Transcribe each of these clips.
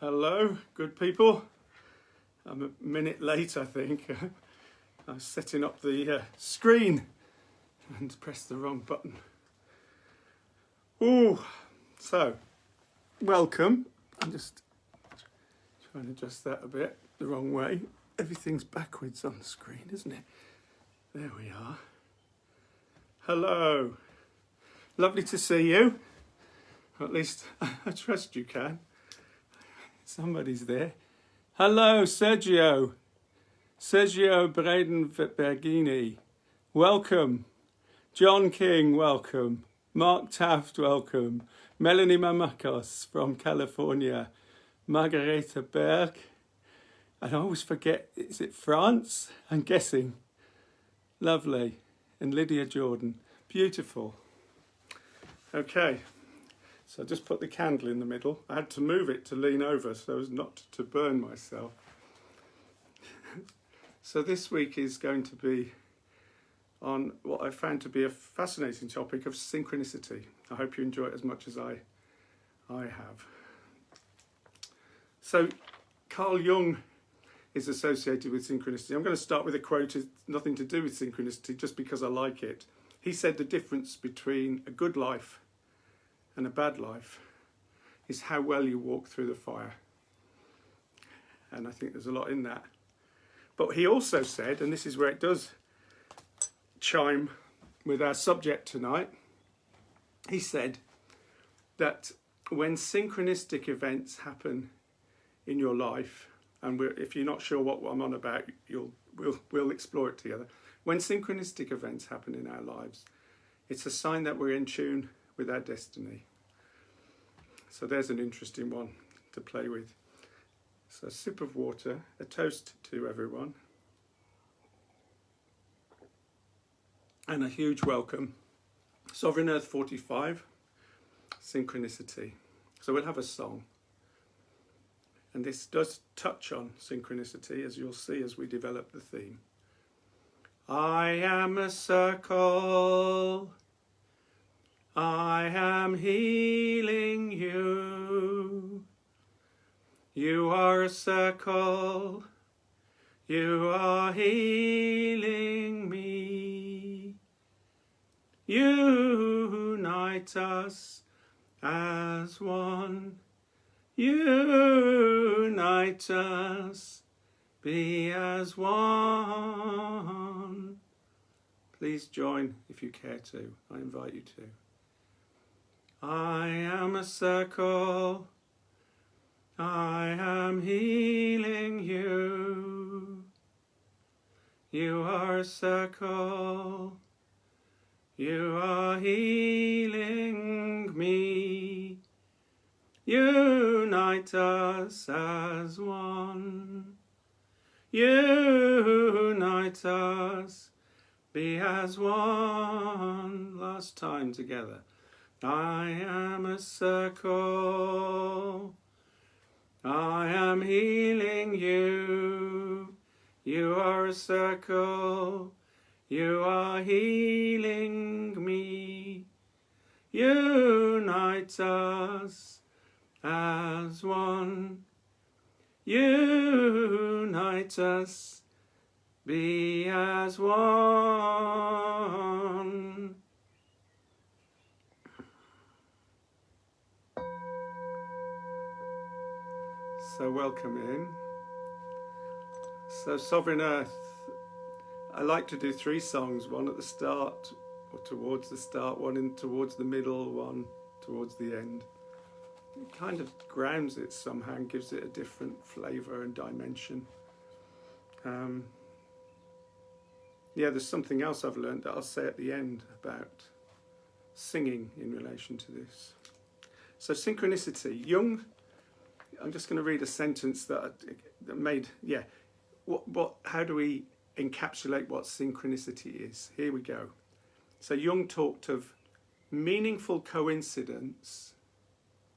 Hello, good people. I'm a minute late, I think. I was setting up the screen and pressed the wrong button. Ooh, so welcome. I'm just trying to adjust that a bit the wrong way. Everything's backwards on the screen, isn't it? There we are. Hello. Lovely to see you. Or at least I trust you can. Somebody's there. Hello, Sergio. Sergio Braden-Bergini. Welcome. John King, welcome. Mark Taft, welcome. Melanie Mamakos from California. Margareta Berg. And I always forget, is it France? I'm guessing. Lovely. And Lydia Jordan. Beautiful. Okay. So I just put the candle in the middle. I had to move it to lean over so as not to burn myself. So this week is going to be on what I found to be a fascinating topic of synchronicity. I hope you enjoy it as much as I have. So Carl Jung is associated with synchronicity. I'm going to start with a quote. It's nothing to do with synchronicity, just because I like it. He said the difference between a good life and a bad life is how well you walk through the fire. And I think there's a lot in that. But he also said, and this is where it does chime with our subject tonight, he said that when synchronistic events happen in your life, and if you're not sure what I'm on about, we'll explore it together. When synchronistic events happen in our lives, it's a sign that we're in tune with our destiny. So there's an interesting one to play with. So a sip of water, a toast to everyone, and a huge welcome. Sovereign Earth 45, Synchronicity. So we'll have a song. And this does touch on synchronicity, as you'll see as we develop the theme. I am a circle. I am healing you. You are a circle. You are healing me. Unite us as one. Unite us, be as one. Please join if you care to. I invite you to. I am a circle. I am healing you. You are a circle. You are healing me. Unite us as one. Unite us, be as one. Last time together. I am a circle. I am healing you. You are a circle. You are healing me. Unite us as one. Unite us, be as one. So welcome in. So Sovereign Earth, I like to do 3 songs, one at the start or towards the start, one in towards the middle, one towards the end. It kind of grounds it somehow and gives it a different flavour and dimension. There's something else I've learned that I'll say at the end about singing in relation to this. So synchronicity. Jung, I'm just going to read a sentence that made, how do we encapsulate what synchronicity is? Here we go. So Jung talked of meaningful coincidence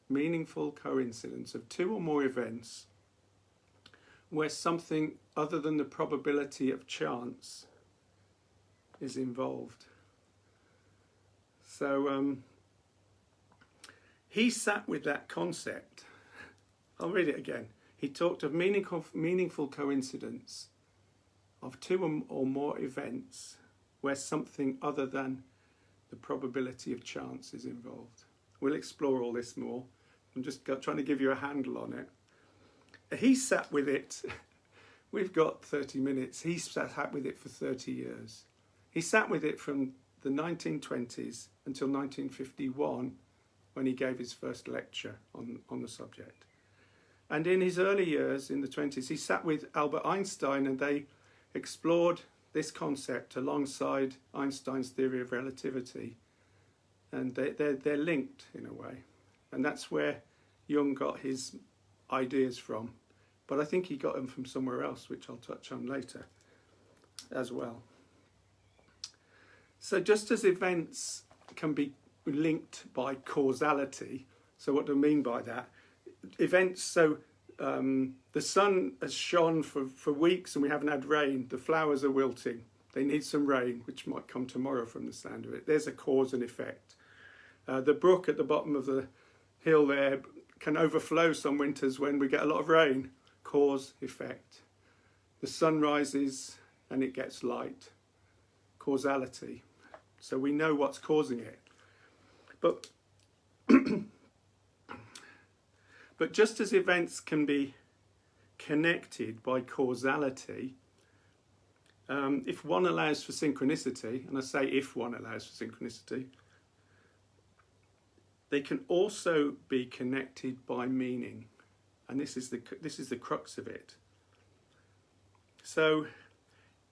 of 2 or more events where something other than the probability of chance is involved. So he sat with that concept I'll read it again. He talked of meaningful coincidence of two or more events where something other than the probability of chance is involved. We'll explore all this more. I'm just trying to give you a handle on it. He sat with it. We've got 30 minutes. He sat with it for 30 years. He sat with it from the 1920s until 1951, when he gave his first lecture on the subject. And in his early years, in the 20s, he sat with Albert Einstein, and they explored this concept alongside Einstein's theory of relativity. And they're linked in a way. And that's where Jung got his ideas from. But I think he got them from somewhere else, which I'll touch on later as well. So just as events can be linked by causality, so what do I mean by that? Events, so the sun has shone for weeks and we haven't had rain. The flowers are wilting. They need some rain, which might come tomorrow from the sound of it. There's a cause and effect. The brook at the bottom of the hill there can overflow some winters when we get a lot of rain. Cause, effect. The sun rises and it gets light. Causality. So we know what's causing it. But just as events can be connected by causality, if one allows for synchronicity, and I say if one allows for synchronicity, they can also be connected by meaning. And this is the crux of it. So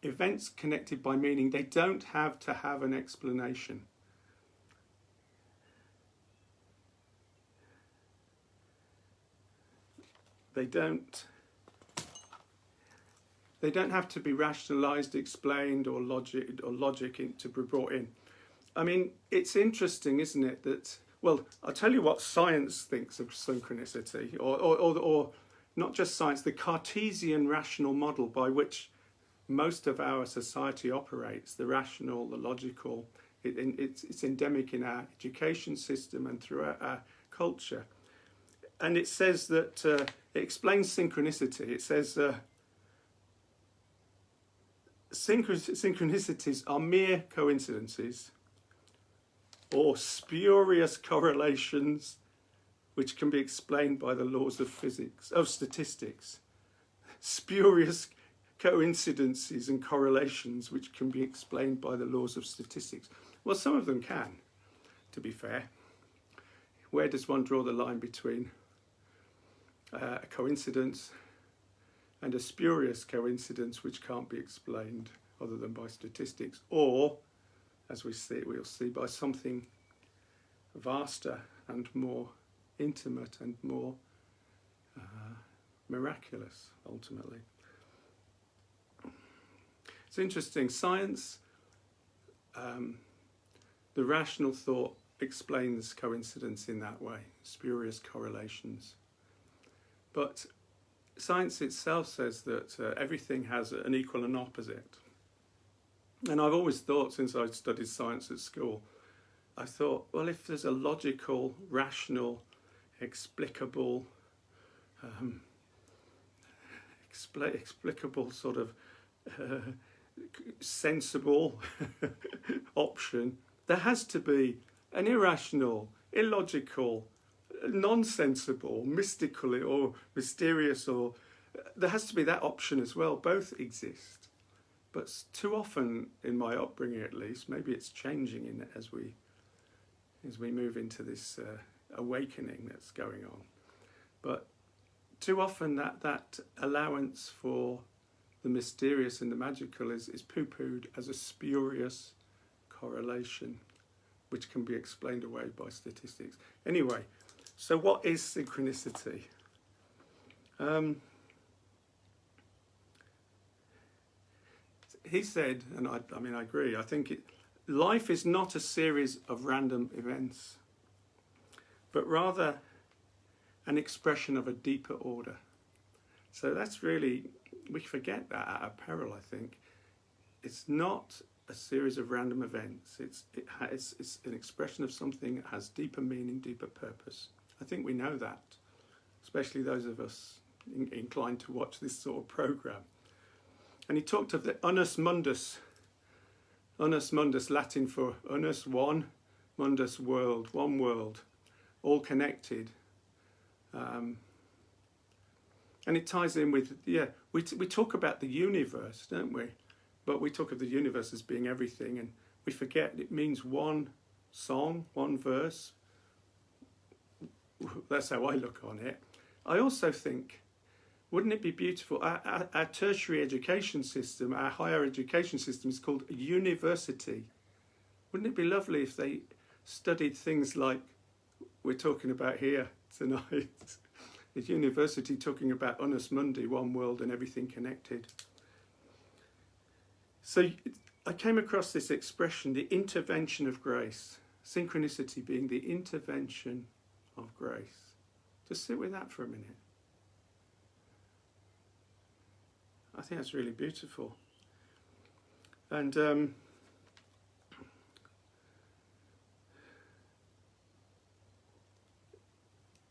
events connected by meaning, they don't have to have an explanation. They don't have to be rationalized, explained, or logic to be brought in. I mean, it's interesting, isn't it, that, well, I'll tell you what science thinks of synchronicity, or not just science, the Cartesian rational model by which most of our society operates, the rational, the logical. It's endemic in our education system and throughout our culture. And it says that, it explains synchronicity. It says, synchronicities are mere coincidences or spurious correlations which can be explained by the laws of statistics. Spurious coincidences and correlations which can be explained by the laws of statistics. Well, some of them can, to be fair. Where does one draw the line between a coincidence and a spurious coincidence which can't be explained other than by statistics, or, as we'll see, by something vaster and more intimate and more miraculous, ultimately. It's interesting. Science, the rational thought explains coincidence in that way, spurious correlations. But science itself says that everything has an equal and opposite. And I've always thought, since I studied science at school, I thought, well, if there's a logical, rational, explicable, explicable sort of sensible option, there has to be an irrational, illogical, nonsensible, mystical or mysterious, or there has to be that option as well. Both exist. But too often, in my upbringing at least, maybe it's changing in it as we move into this awakening that's going on. But too often that allowance for the mysterious and the magical is poo-pooed as a spurious correlation, which can be explained away by statistics. Anyway, so what is synchronicity? He said, and I mean I agree, I think life is not a series of random events, but rather an expression of a deeper order. So that's really, we forget that at our peril, I think. It's not a series of random events. It's an expression of something that has deeper meaning, deeper purpose. I think we know that. especially those of us inclined to watch this sort of program. And he talked of the unus mundus, Latin for unus, one, mundus, world, one world, all connected. And it ties in with, we talk about the universe, don't we? But we talk of the universe as being everything, and we forget it means one song, one verse. That's how I look on it. I also think, wouldn't it be beautiful? Our tertiary education system, our higher education system is called a university. Wouldn't it be lovely if they studied things like we're talking about here tonight? The university talking about unus mundi, one world and everything connected. So I came across this expression, the intervention of grace. Synchronicity being the intervention of grace. Just sit with that for a minute. I think that's really beautiful. And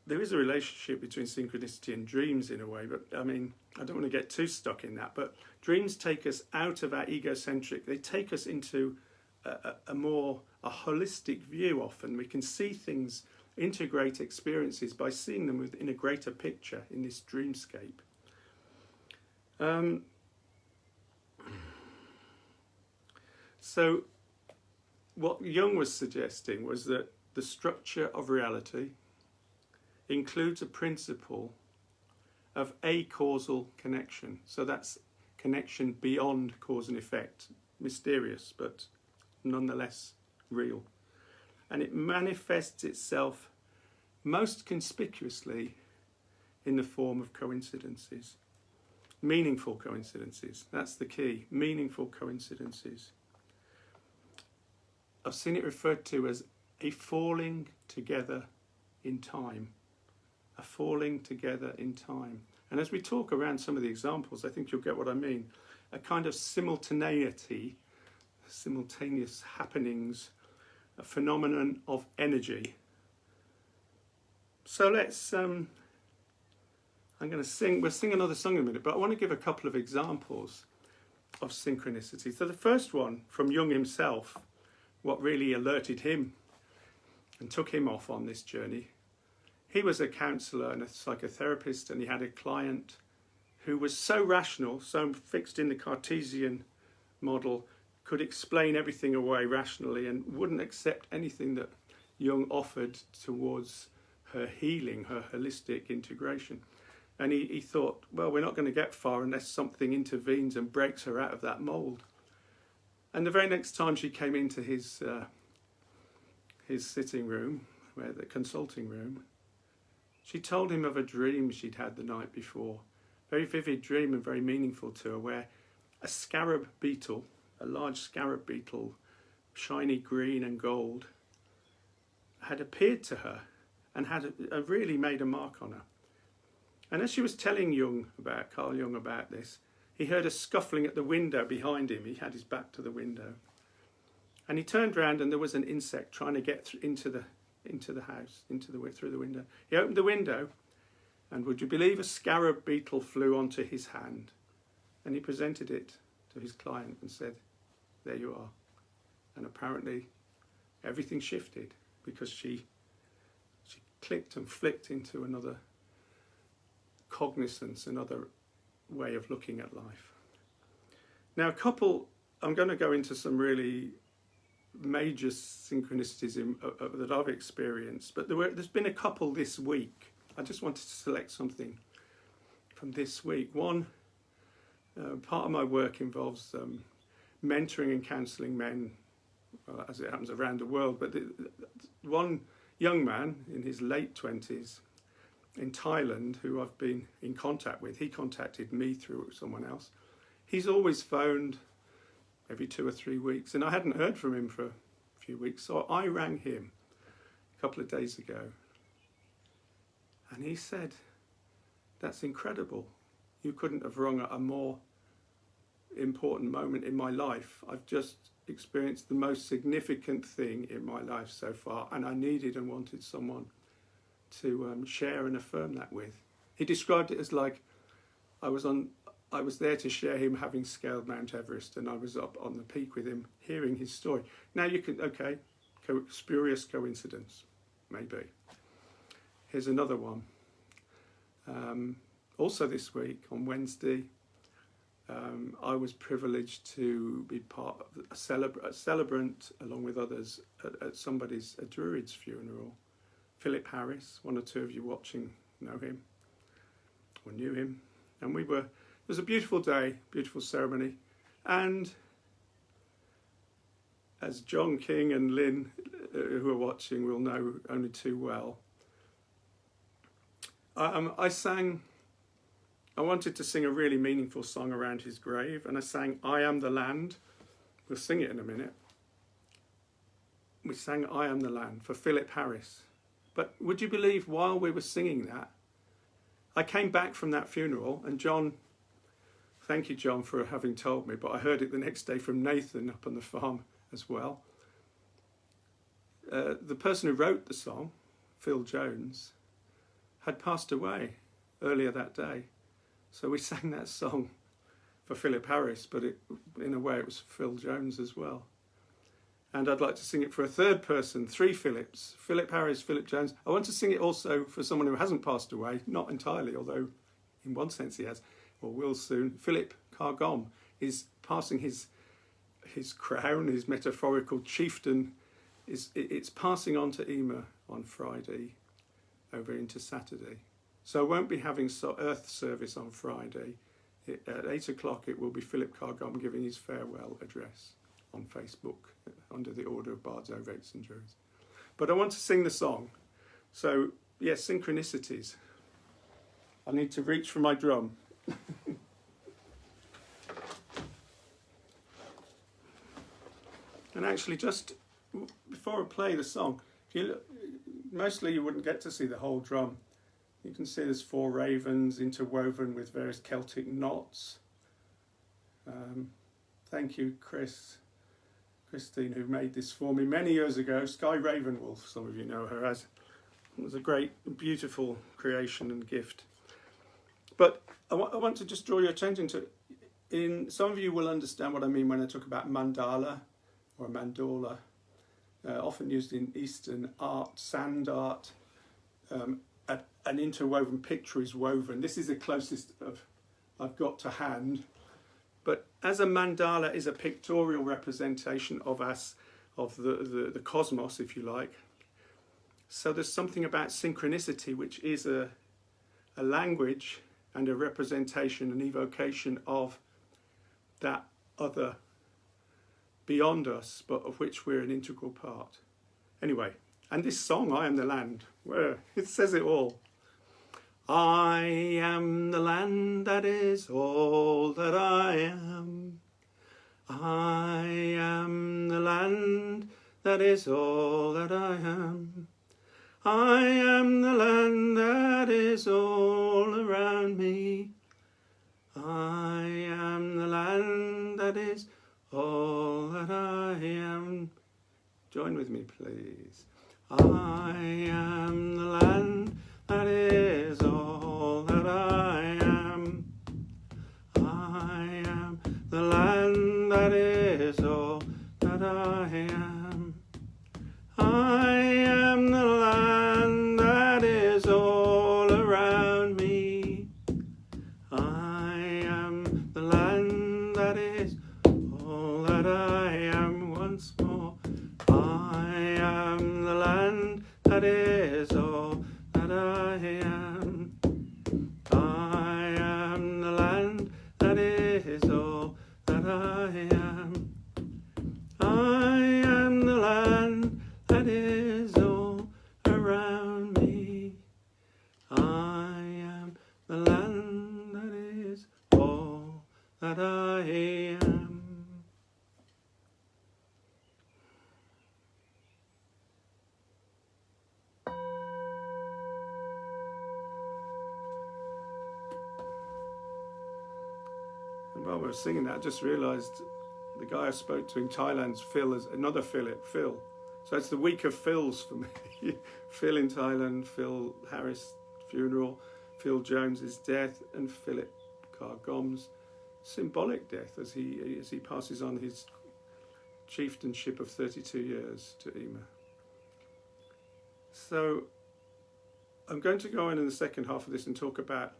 there is a relationship between synchronicity and dreams in a way, but I mean, I don't want to get too stuck in that, but dreams take us out of our egocentric, they take us into a more holistic view often. We can see things, integrate experiences by seeing them within a greater picture in this dreamscape. So what Jung was suggesting was that the structure of reality includes a principle of acausal connection. So that's connection beyond cause and effect, mysterious but nonetheless real. And it manifests itself most conspicuously in the form of coincidences. Meaningful coincidences, that's the key, meaningful coincidences. I've seen it referred to as a falling together in time. A falling together in time. And as we talk around some of the examples, I think you'll get what I mean. A kind of simultaneity, simultaneous happenings, a phenomenon of energy. So let's, I'm going to sing, we'll sing another song in a minute, but I want to give a couple of examples of synchronicity. So the first one from Jung himself, what really alerted him and took him off on this journey. He was a counsellor and a psychotherapist, and he had a client who was so rational, so fixed in the Cartesian model, could explain everything away rationally and wouldn't accept anything that Jung offered towards her healing, her holistic integration. And he thought, well, we're not going to get far unless something intervenes and breaks her out of that mould. And the very next time she came into his sitting room, the consulting room, she told him of a dream she'd had the night before. Very vivid dream and very meaningful to her, where a scarab beetle, a large scarab beetle, shiny green and gold, had appeared to her and had really made a mark on her. And as she was telling Carl Jung about this, he heard a scuffling at the window behind him. He had his back to the window. And he turned round and there was an insect trying to get into the house, through the window. He opened the window, and would you believe, a scarab beetle flew onto his hand, and he presented it to his client and said, there you are. And apparently everything shifted because she clicked and flicked into another cognizance, another way of looking at life. Now I'm going to go into some really major synchronicities that I've experienced, but there's been a couple this week. I just wanted to select something from this week. One, part of my work involves mentoring and counselling men, as it happens around the world, but one young man in his late 20s in Thailand who I've been in contact with, he contacted me through someone else. He's always phoned every 2 or 3 weeks, and I hadn't heard from him for a few weeks, so I rang him a couple of days ago, and he said, that's incredible. You couldn't have rung at a more important moment in my life. I've just experienced the most significant thing in my life so far, and I needed and wanted someone to share and affirm that with. He described it as like I was there to share him having scaled Mount Everest, and I was up on the peak with him, hearing his story. Now you can, okay, spurious coincidence, maybe. Here's another one. Also this week, on Wednesday, I was privileged to be part of a celebrant, along with others, at a Druid's funeral. Philip Harris, one or two of you watching know him, or knew him. And it was a beautiful day, beautiful ceremony. And as John King and Lynn, who are watching, will know only too well, I wanted to sing a really meaningful song around his grave, and I sang I Am the Land. We'll sing it in a minute. We sang I Am the Land for Philip Harris. But would you believe, while we were singing that, I came back from that funeral, and John, thank you John for having told me, but I heard it the next day from Nathan up on the farm as well. The person who wrote the song, Phil Jones, had passed away earlier that day. So we sang that song for Philip Harris, but in a way it was Phil Jones as well. And I'd like to sing it for a third person, 3 Philips, Philip Harris, Philip Jones. I want to sing it also for someone who hasn't passed away, not entirely, although in one sense he has, or will soon. Philip Cargom is passing his crown, his metaphorical chieftain, it's passing on to Ema on Friday over into Saturday. So I won't be having earth service on Friday. At 8 o'clock it will be Philip Cargom giving his farewell address on Facebook under the Order of Bards, Ovates and Druids. But I want to sing the song. So, yes, synchronicities. I need to reach for my drum. And actually, just before I play the song, mostly you wouldn't get to see the whole drum. You can see there's 4 ravens interwoven with various Celtic knots. Thank you, Christine, who made this for me many years ago. Sky Ravenwolf, some of you know her as. It was a great, beautiful creation and gift. But I want to just draw your attention to, some of you will understand what I mean when I talk about mandala or mandala, often used in Eastern art, sand art. An interwoven picture is woven. This is the closest I've got to hand. But as a mandala is a pictorial representation of us, of the cosmos, if you like. So there's something about synchronicity, which is a language and a representation, an evocation of that other beyond us, but of which we're an integral part. Anyway, and this song, I Am the Land, where it says it all. I am the land, that is all that I am. I am the land, that is all that I am. I am the land, that is all around me. I am the land, that is all that I am. Join with me, please. I am the land, that is all that I am. I am the land, that is all that I am. I am the land, that is all around me. I am the land, that is all that I am. Once more. I am the land, that is all that I am. I am the land, that is all that I am. I am the land, that is all around me. I am the land, that is all that I am. While we were singing that, I just realised the guy I spoke to in Thailand's Phil, is another Philip, Phil. So it's the week of Phils for me. Phil in Thailand, Phil Harris funeral, Phil Jones's death, and Philip Carr-Gomm's symbolic death as he passes on his chieftainship of 32 years to Ema. So I'm going to go in the second half of this and talk about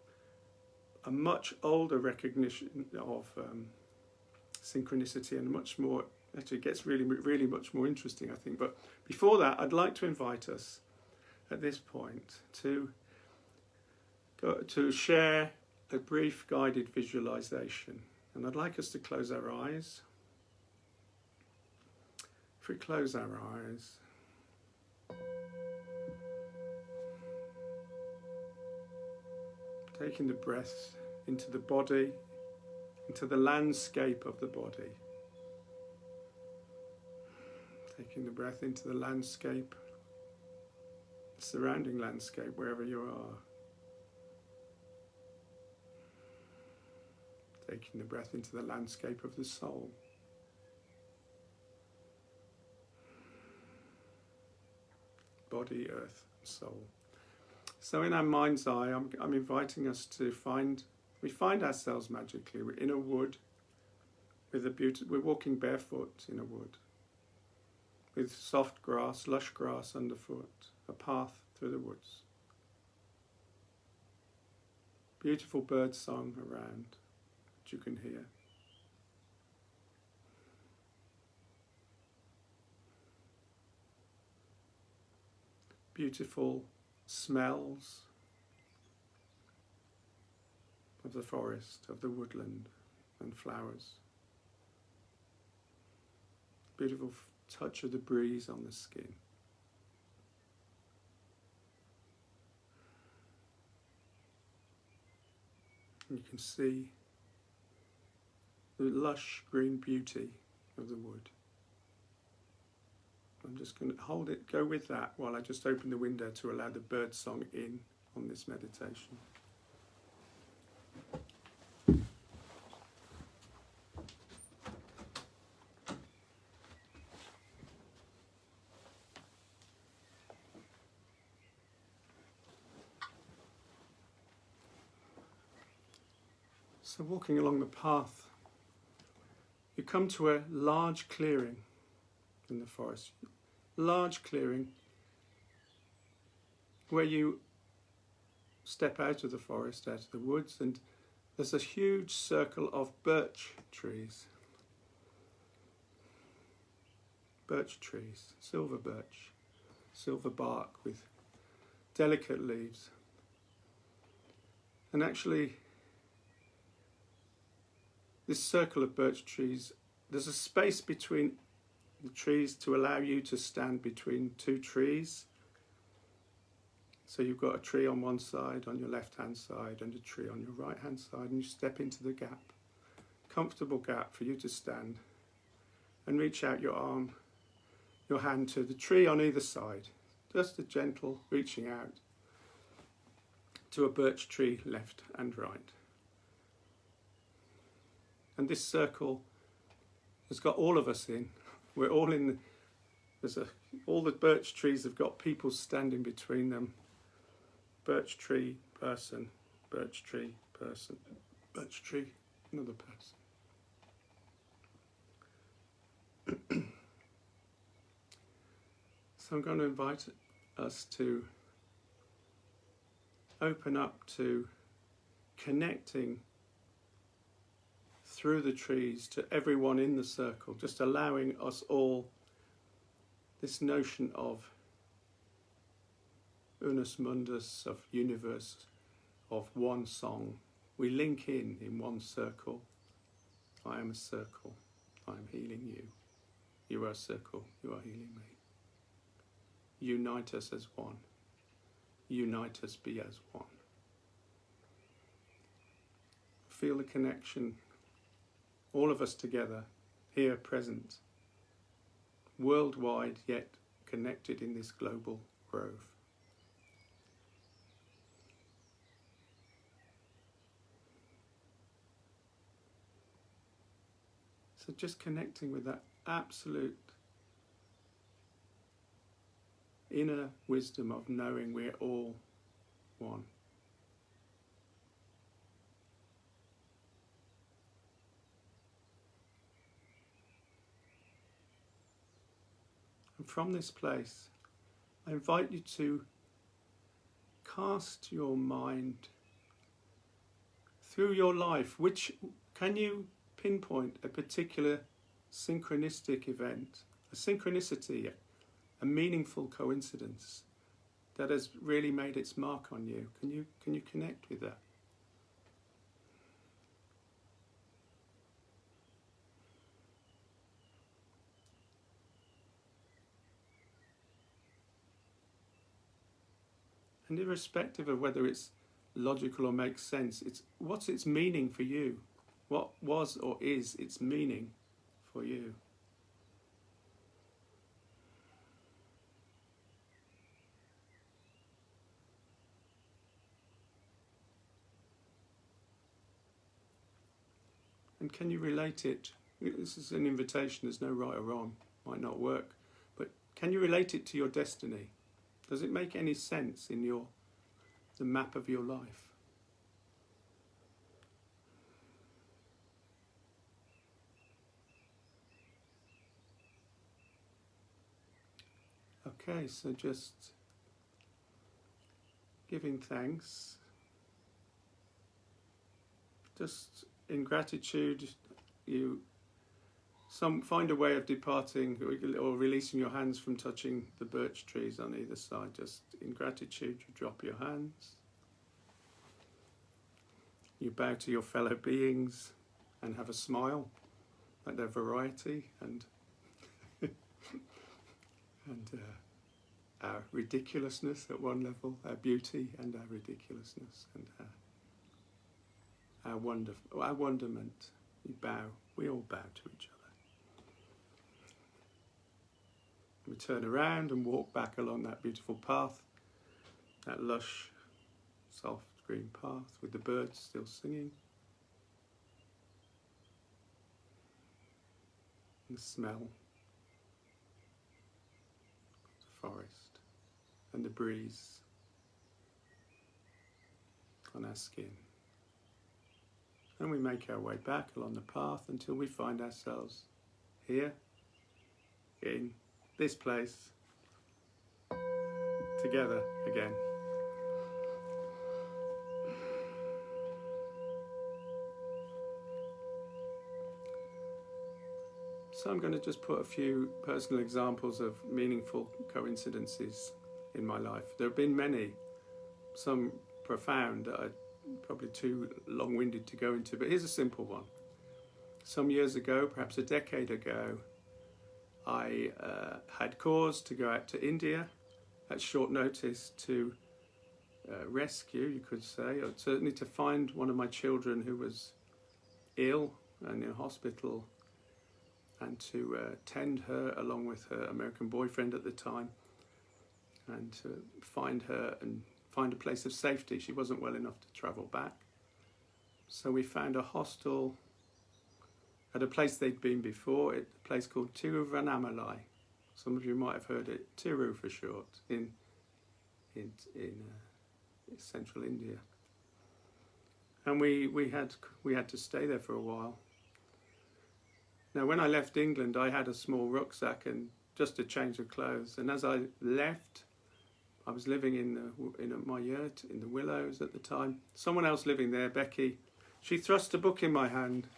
a much older recognition of synchronicity, and much more, actually it gets really much more interesting, I think. But before that, I'd like to invite us at this point to share a brief guided visualization. And I'd like us to close our eyes. If we close our eyes, taking the breath into the body, into the landscape of the body. Taking the breath into the landscape, surrounding landscape, wherever you are. Taking the breath into the landscape of the soul. Body, earth, soul. So in our mind's eye, I'm inviting us to we find ourselves magically. We're in a wood with we're walking barefoot in a wood with soft grass, lush grass underfoot, a path through the woods. Beautiful bird song around that you can hear. Beautiful smells of the forest, of the woodland and flowers. Beautiful touch of the breeze on the skin. You can see the lush green beauty of the wood. I'm just going to go with that while I just open the window to allow the bird song in on this meditation. So walking along the path, you come to a large clearing in the forest. Large clearing where you step out of the forest, out of the woods, and there's a huge circle of birch trees. Birch trees, silver birch, silver bark with delicate leaves. And actually, this circle of birch trees, there's a space between the trees to allow you to stand between two trees. So you've got a tree on one side, on your left-hand side, and a tree on your right-hand side, and you step into the gap. Comfortable gap for you to stand and reach out your arm, your hand to the tree on either side. Just a gentle reaching out to a birch tree left and right. And this circle has got all of us in. We're all in. All the birch trees have got people standing between them. Birch tree, person, birch tree, person, birch tree, another person. So I'm going to invite us to open up to connecting through the trees to everyone in the circle, just allowing us all this notion of unus mundus, of universe, of one song. We link in one circle. I am a circle. I am healing you. You are a circle. You are healing me. Unite us as one. Unite us be as one. Feel the connection. All of us together, here present, worldwide yet connected in this global grove. So just connecting with that absolute inner wisdom of knowing we're all one. from this place, I invite you to cast your mind through your life. Can you pinpoint a particular synchronistic event, a synchronicity, a meaningful coincidence that has really made its mark on you? Can you connect with that? And irrespective of whether it's logical or makes sense, what's its meaning for you? What was or is its meaning for you? And can you relate it? This is an invitation, there's no right or wrong, might not work, but can you relate it to your destiny? Does it make any sense in the map of your life? Okay, so just giving thanks. Just in gratitude, you find a way of departing or releasing your hands from touching the birch trees on either side. Just in gratitude, you drop your hands. You bow to your fellow beings and have a smile at their variety and our ridiculousness at one level, our beauty and our ridiculousness and our wonderment. We all bow to each other. We turn around and walk back along that beautiful path, that lush, soft green path with the birds still singing. And the smell, the forest, and the breeze on our skin. And we make our way back along the path until we find ourselves here in this place together again. So I'm going to just put a few personal examples of meaningful coincidences in my life. There have been many, some profound that are probably too long-winded to go into, but here's a simple one. Some years ago, perhaps a decade ago, I had cause to go out to India at short notice to rescue, you could say, or certainly to find one of my children who was ill and in hospital, and to tend her along with her American boyfriend at the time, and to find her and find a place of safety. She wasn't well enough to travel back. So we found a hostel at a place they'd been before, a place called Tiruvannamalai. Some of you might have heard it, Tiru for short, in central India. And we had to stay there for a while. Now, when I left England, I had a small rucksack and just a change of clothes. And as I left, I was living in my yurt in the Willows at the time. Someone else living there, Becky, she thrust a book in my hand.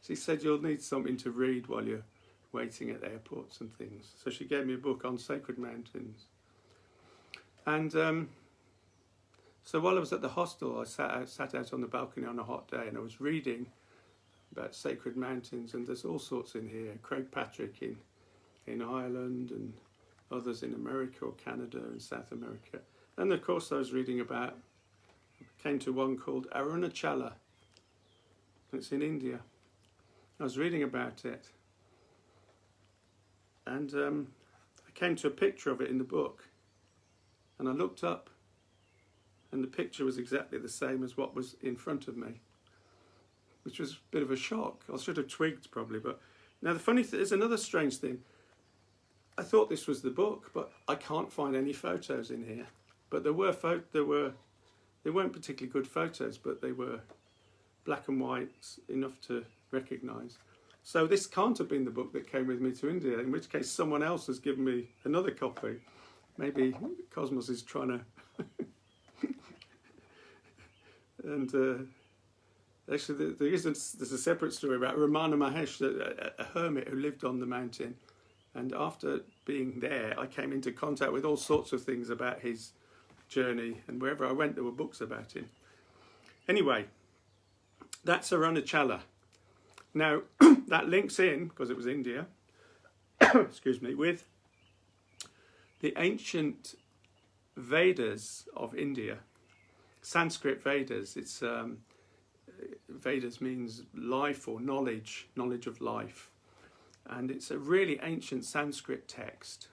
She said, "You'll need something to read while you're waiting at airports and things." So she gave me a book on sacred mountains. And so while I was at the hostel, I sat out on the balcony on a hot day, and I was reading about sacred mountains, and there's all sorts in here. Craig Patrick in Ireland, and others in America or Canada and South America. And of course I was reading about, came to one called Arunachala. It's in India. I was reading about it, and I came to a picture of it in the book, and I looked up, and the picture was exactly the same as what was in front of me, which was a bit of a shock. I should have twigged probably, but now the funny thing is another strange thing. I thought this was the book, but I can't find any photos in here. But they weren't particularly good photos, but they were black and white enough to recognise. So this can't have been the book that came with me to India, in which case someone else has given me another copy. Maybe Cosmos is trying to... and actually there's a separate story about Ramana Mahesh, a hermit who lived on the mountain. And after being there, I came into contact with all sorts of things about his journey. And wherever I went, there were books about him. Anyway, that's Arunachala. Now, that links in, because it was India, excuse me, with the ancient Vedas of India. Sanskrit Vedas. It's Vedas means life or knowledge, knowledge of life. And it's a really ancient Sanskrit text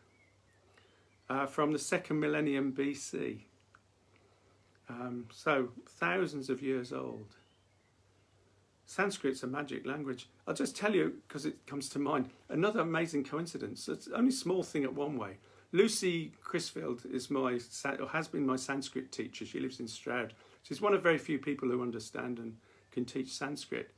from the 2nd millennium BC. So thousands of years old. Sanskrit's a magic language. I'll just tell you, because it comes to mind, another amazing coincidence. It's only a small thing at one way. Lucy Crisfield has been my Sanskrit teacher. She lives in Stroud. She's one of very few people who understand and can teach Sanskrit.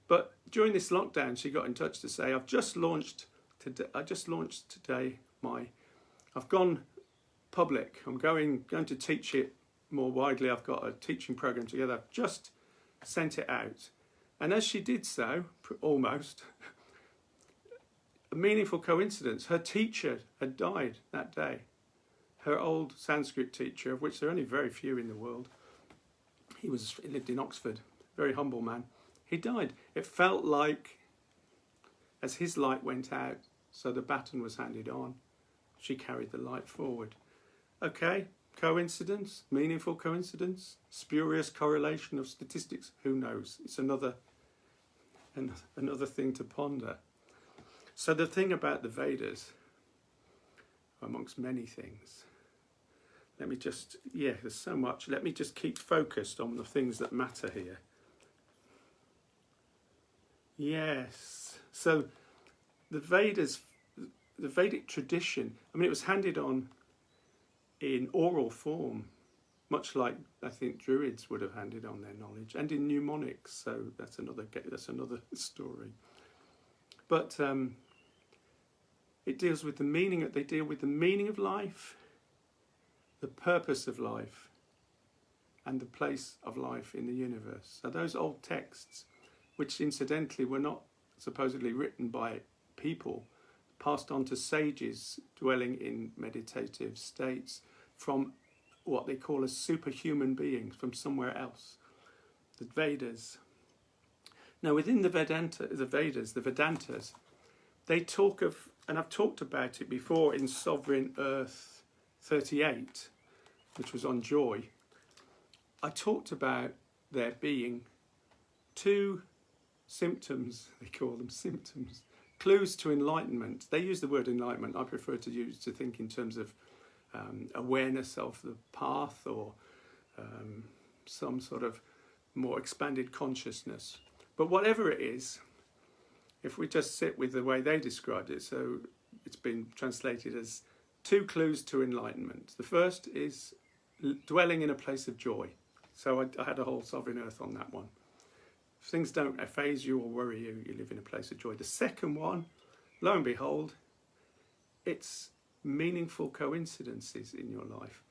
But during this lockdown, she got in touch to say, I just launched today I've gone public. I'm going to teach it more widely. I've got a teaching program together. I've just sent it out. And as she did so, almost, a meaningful coincidence, her teacher had died that day. Her old Sanskrit teacher, of which there are only very few in the world. He lived in Oxford, very humble man. He died. It felt like, as his light went out, so the baton was handed on, she carried the light forward. Okay, coincidence, meaningful coincidence, spurious correlation of statistics, who knows? It's another thing to ponder. So the thing about the Vedas, amongst many things, there's so much. Let me just keep focused on the things that matter here. Yes. So the Vedas, the Vedic tradition, it was handed on in oral form, much like I think Druids would have handed on their knowledge, and in mnemonics. So that's another story. But it deals with the meaning. They deal with the meaning of life, the purpose of life, and the place of life in the universe. So those old texts, which incidentally were not supposedly written by people, passed on to sages dwelling in meditative states from what they call as superhuman beings from somewhere else, the Vedas. Now within the Vedantas, they talk of, and I've talked about it before in Sovereign Earth 38, which was on joy. I talked about there being two symptoms, they call them symptoms, clues to enlightenment. They use the word enlightenment. I prefer to think in terms of awareness of the path, or some sort of more expanded consciousness. But whatever it is, if we just sit with the way they described it, so it's been translated as two clues to enlightenment. The first is dwelling in a place of joy. So I had a whole Sovereign Earth on that one. If things don't phase you or worry you, you live in a place of joy. The second one, lo and behold, it's meaningful coincidences in your life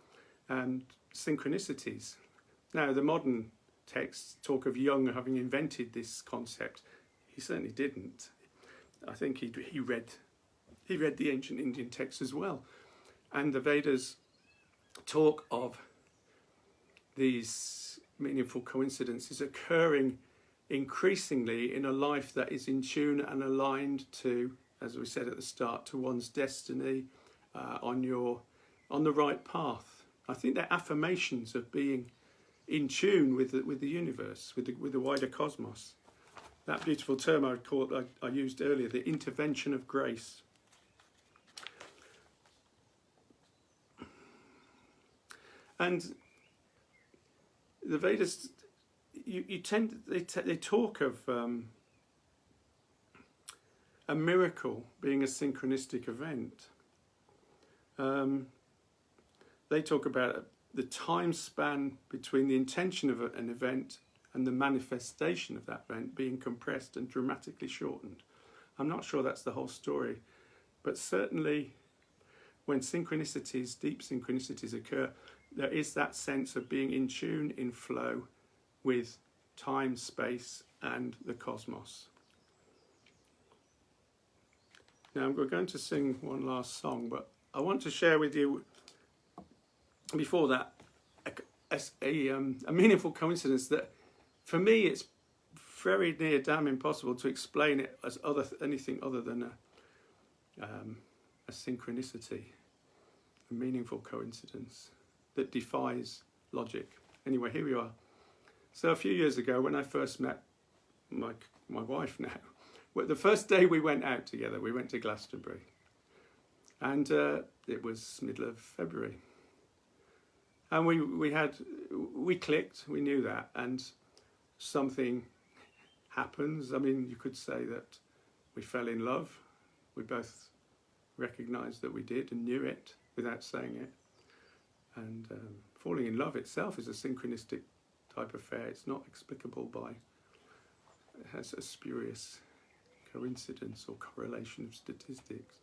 and synchronicities. Now, the modern texts talk of Jung having invented this concept. He certainly didn't. I think he read the ancient Indian texts as well. And the Vedas talk of these meaningful coincidences occurring increasingly in a life that is in tune and aligned to, as we said at the start, to one's destiny, on the right path. I think they're affirmations of being in tune with the universe, with the wider cosmos. That beautiful term I used earlier, the intervention of grace. And the Vedas, they talk of a miracle being a synchronistic event. They talk about the time span between the intention of an event and the manifestation of that event being compressed and dramatically shortened. I'm not sure that's the whole story, but certainly when synchronicities, deep synchronicities occur, there is that sense of being in tune, in flow with time, space, and the cosmos. Now we're going to sing one last song, but I want to share with you, before that, a meaningful coincidence that for me it's very near damn impossible to explain it as anything other than a synchronicity, a meaningful coincidence that defies logic. Anyway, here we are. So a few years ago, when I first met my wife now, well, the first day we went out together, we went to Glastonbury, and it was middle of February, and we clicked. We knew that, and something happens. I mean, you could say that we fell in love. We both recognised that we did and knew it without saying it. And falling in love itself is a synchronistic type affair. It's not explicable by, it has a spurious coincidence or correlation of statistics.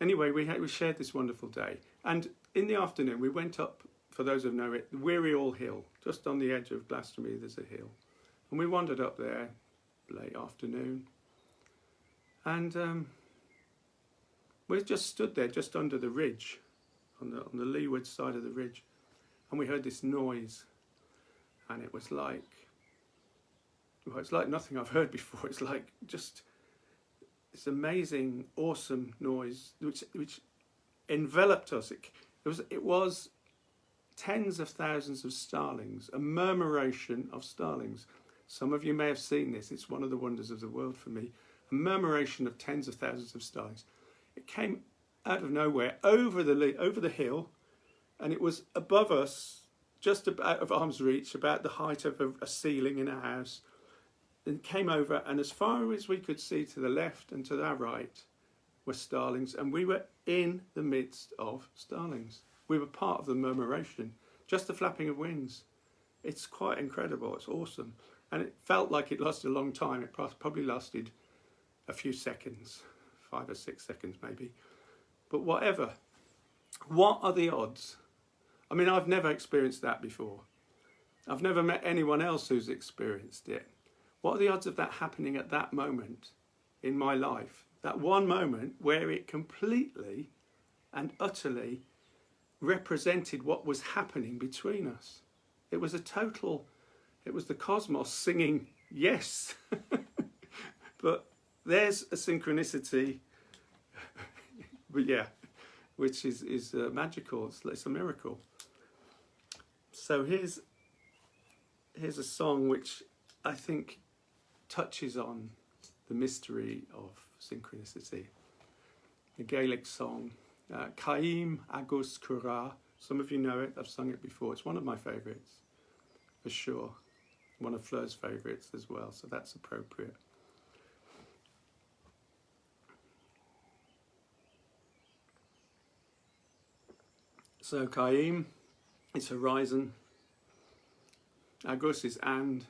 Anyway, we shared this wonderful day, and in the afternoon we went up, for those who know it, Weary All Hill, just on the edge of Glastonbury. There's a hill, and we wandered up there late afternoon, and we just stood there just under the ridge, on the leeward side of the ridge, and we heard this noise, and it was like, well, it's like nothing I've heard before. It's like just this amazing, awesome noise which enveloped us. It was tens of thousands of starlings, a murmuration of starlings. Some of you may have seen this. It's one of the wonders of the world for me. A murmuration of tens of thousands of starlings. It came out of nowhere over the hill, and it was above us, just about of arm's reach, about the height of a ceiling in a house, and came over, and as far as we could see to the left and to our right were starlings, and we were in the midst of starlings. We were part of the murmuration, just the flapping of wings. It's quite incredible. It's awesome, and it felt like it lasted a long time. It probably lasted a few seconds, 5 or 6 seconds maybe, but whatever. What are the odds? I mean, I've never experienced that before. I've never met anyone else who's experienced it. What are the odds of that happening at that moment in my life? That one moment where it completely and utterly represented what was happening between us. It was the cosmos singing yes. But there's a synchronicity, but yeah, which is magical. It's a miracle. So here's a song which I think touches on the mystery of synchronicity. A Gaelic song, Caim agus Cura. Some of you know it. I've sung it before. It's one of my favourites, for sure. One of Fleur's favourites as well, so that's appropriate. So Caim is horizon, Agus is and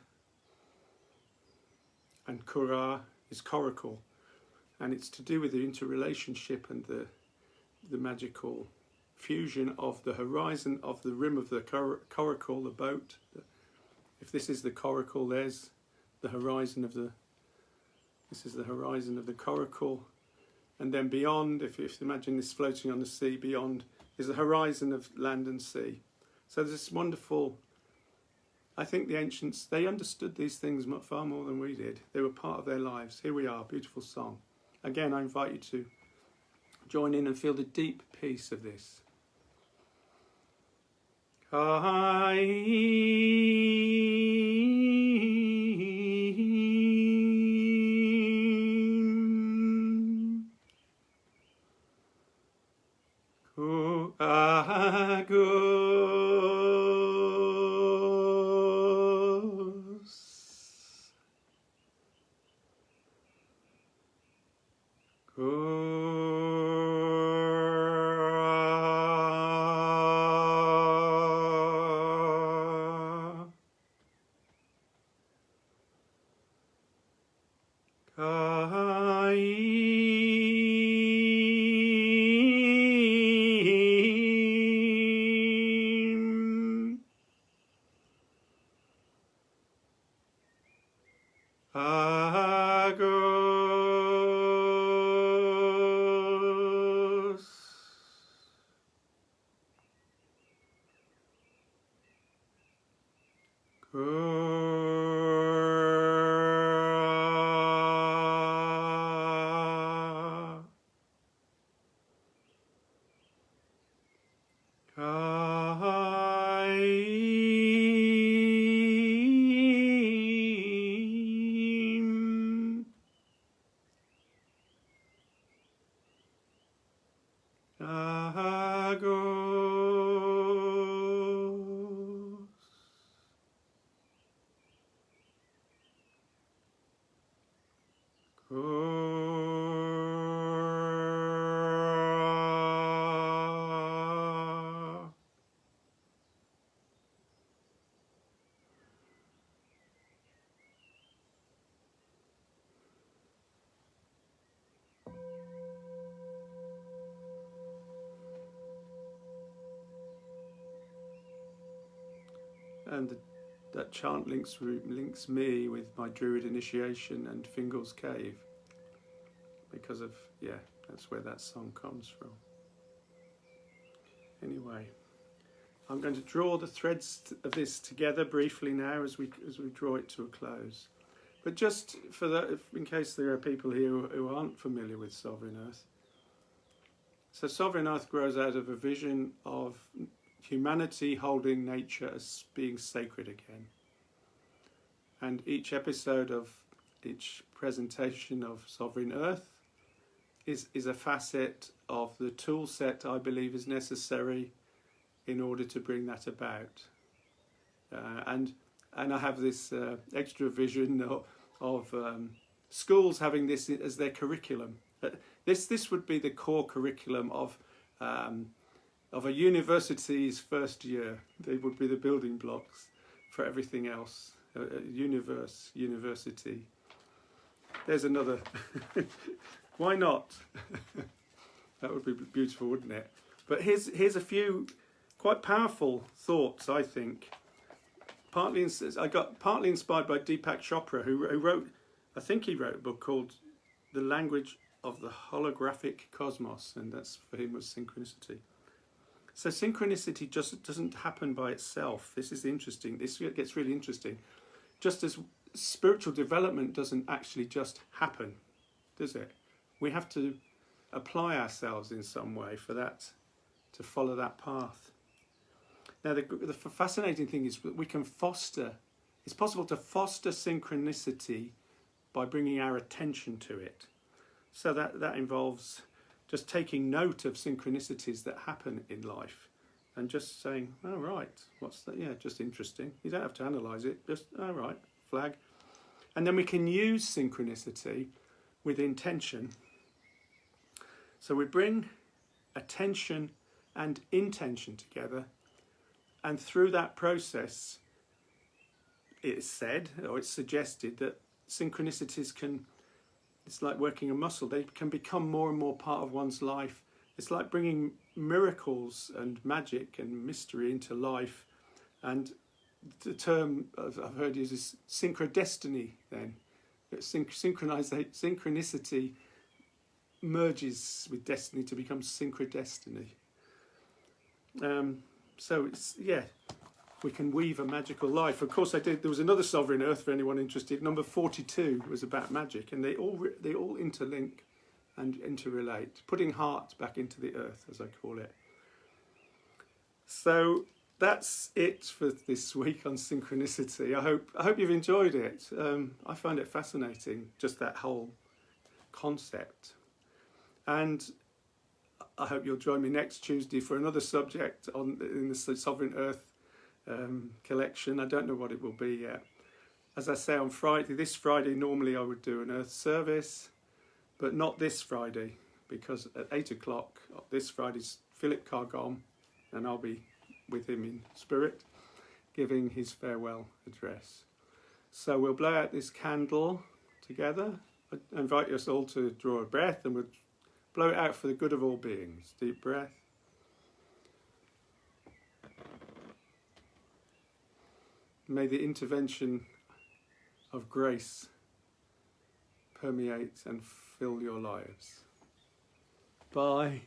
Cura is coracle, and it's to do with the interrelationship and the magical fusion of the horizon of the rim of the coracle, the boat. If this is the coracle, there's the horizon of this is the horizon of the coracle, and then beyond, if you imagine this floating on the sea, beyond is the horizon of land and sea. So there's this wonderful, I think the ancients, they understood these things far more than we did. They were part of their lives. Here we are, beautiful song. Again, I invite you to join in and feel the deep peace of this. And that chant links me with my Druid initiation and Fingal's Cave, because of, yeah, that's where that song comes from. Anyway, I'm going to draw the threads of this together briefly now as we draw it to a close. But just for that, in case there are people here who aren't familiar with Sovereign Earth. So Sovereign Earth grows out of a vision of humanity holding nature as being sacred again. And each episode of each presentation of Sovereign Earth is a facet of the tool set I believe is necessary in order to bring that about. And I have this extra vision of schools having this as their curriculum. This would be the core curriculum of a university's first year. They would be the building blocks for everything else. University. There's another. Why not? That would be beautiful, wouldn't it? But here's a few quite powerful thoughts, I think. Partly inspired by Deepak Chopra, who wrote, I think he wrote a book called The Language of the Holographic Cosmos, and that's for him was synchronicity. So synchronicity just doesn't happen by itself. This gets really interesting. Just as spiritual development doesn't actually just happen, does it? We have to apply ourselves in some way for that, to follow that path. Now the fascinating thing is that we can foster, it's possible to foster synchronicity by bringing our attention to it. So that involves just taking note of synchronicities that happen in life and just saying, oh right, what's that? Yeah, just interesting. You don't have to analyse it, just, oh right, flag. And then we can use synchronicity with intention. So we bring attention and intention together, and through that process it's said, or it's suggested, that synchronicities can, it's like working a muscle, they can become more and more part of one's life. It's like bringing miracles and magic and mystery into life. And the term I've heard used is synchrodestiny then. Synchronicity merges with destiny to become synchrodestiny. So it's, yeah, we can weave a magical life. Of course, there was another Sovereign Earth for anyone interested. Number 42 was about magic, and they all interlink and interrelate, putting heart back into the earth, as I call it. So that's it for this week on synchronicity. I hope you've enjoyed it. I find it fascinating, just that whole concept. And I hope you'll join me next Tuesday for another subject in the Sovereign Earth collection. I don't know what it will be yet. As I say, on this Friday, normally I would do an Earth service, but not this Friday, because at 8 o'clock this Friday's Philip Cargom, and I'll be with him in spirit, giving his farewell address. So we'll blow out this candle together. I invite us all to draw a breath, and we'll blow it out for the good of all beings. Deep breath. May the intervention of grace permeate and fill your lives. Bye.